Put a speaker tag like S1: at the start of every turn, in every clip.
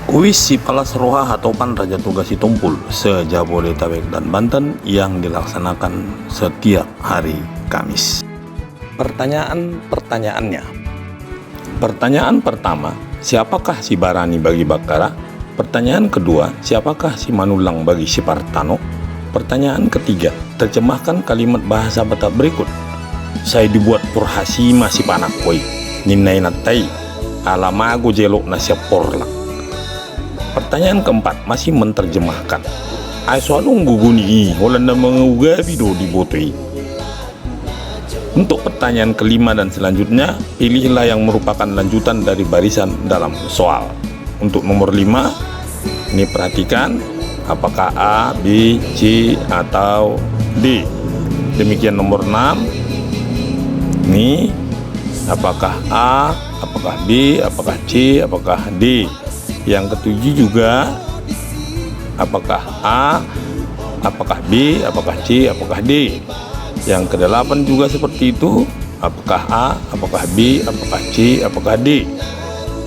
S1: Kuis Sipalas Roha Hatopan Raja Tugas Situmpul se-Jabodetabek dan Banten yang dilaksanakan setiap hari Kamis. Pertanyaan-pertanyaannya. Pertanyaan pertama, siapakah si Barani bagi Bakara? Pertanyaan kedua, siapakah si Manulang bagi si Parthano? Pertanyaan ketiga, terjemahkan kalimat bahasa Batak berikut. Saya dibuat purhasima si panak koi, ninai natai, alamago jelok na siap porlak. Pertanyaan keempat, masih menerjemahkan. Ay soalung guguni, Holanda mengugabi do dibotoi. Untuk pertanyaan kelima dan selanjutnya, pilihlah yang merupakan lanjutan dari barisan dalam soal. Untuk nomor 5, ini perhatikan, apakah A, B, C, atau D. Demikian nomor 6, ini apakah A, apakah B, apakah C, apakah D. Yang ketujuh juga, apakah A, apakah B, apakah C, apakah D. Yang kedelapan juga seperti itu, apakah A, apakah B, apakah C, apakah D.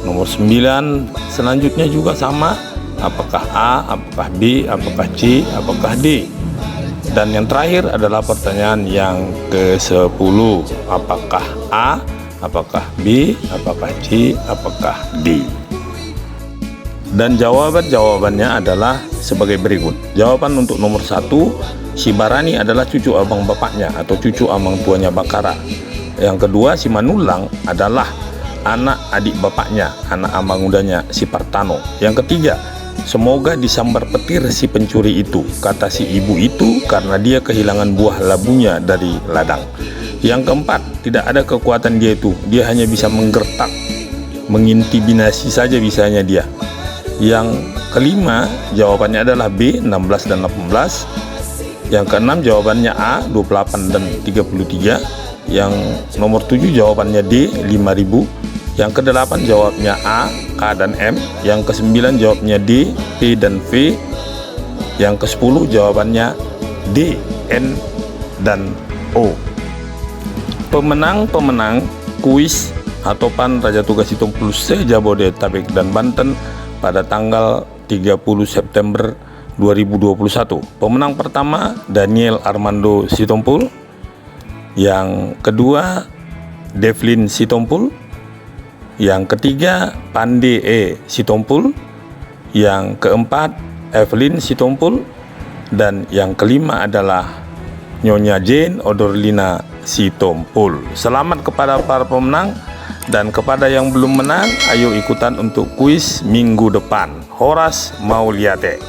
S1: Nomor 9 selanjutnya juga sama, apakah A, apakah B, apakah C, apakah D. Dan yang terakhir adalah pertanyaan yang ke-10, apakah A, apakah B, apakah C, apakah D. Dan jawabannya adalah sebagai berikut. Jawaban untuk nomor 1, si Barani adalah cucu abang bapaknya atau cucu abang tuanya Bakara. Yang kedua, si Manulang adalah anak adik bapaknya, anak abang mudanya si Parthano. Yang ketiga, semoga disambar petir si pencuri itu, kata si ibu itu karena dia kehilangan buah labunya dari ladang. Yang keempat, tidak ada kekuatan dia itu, dia hanya bisa menggertak, mengintimidasi saja bisanya dia. Yang kelima, jawabannya adalah B, 16 dan 18. Yang keenam, jawabannya A, 28 dan 33. Yang nomor 7, jawabannya D, 5000. Yang kedelapan, jawabnya A, K dan M. Yang ke-9, jawabnya D, P dan V. Yang ke-10, jawabannya D, N dan O. Pemenang kuis Hatopan Raja Tugas Situmpul se-Jabodetabek dan Banten pada tanggal 30 September 2021. Pemenang pertama Daniel Armando Situmpul, yang kedua Devlin Situmpul, yang ketiga Pande E Situmpul, yang keempat Evelyn Situmpul, dan yang kelima adalah Nyonya Jane Odorlina Situmpul. Selamat kepada para pemenang. Dan kepada yang belum menang, ayo ikutan untuk kuis minggu depan. Horas Mauliate.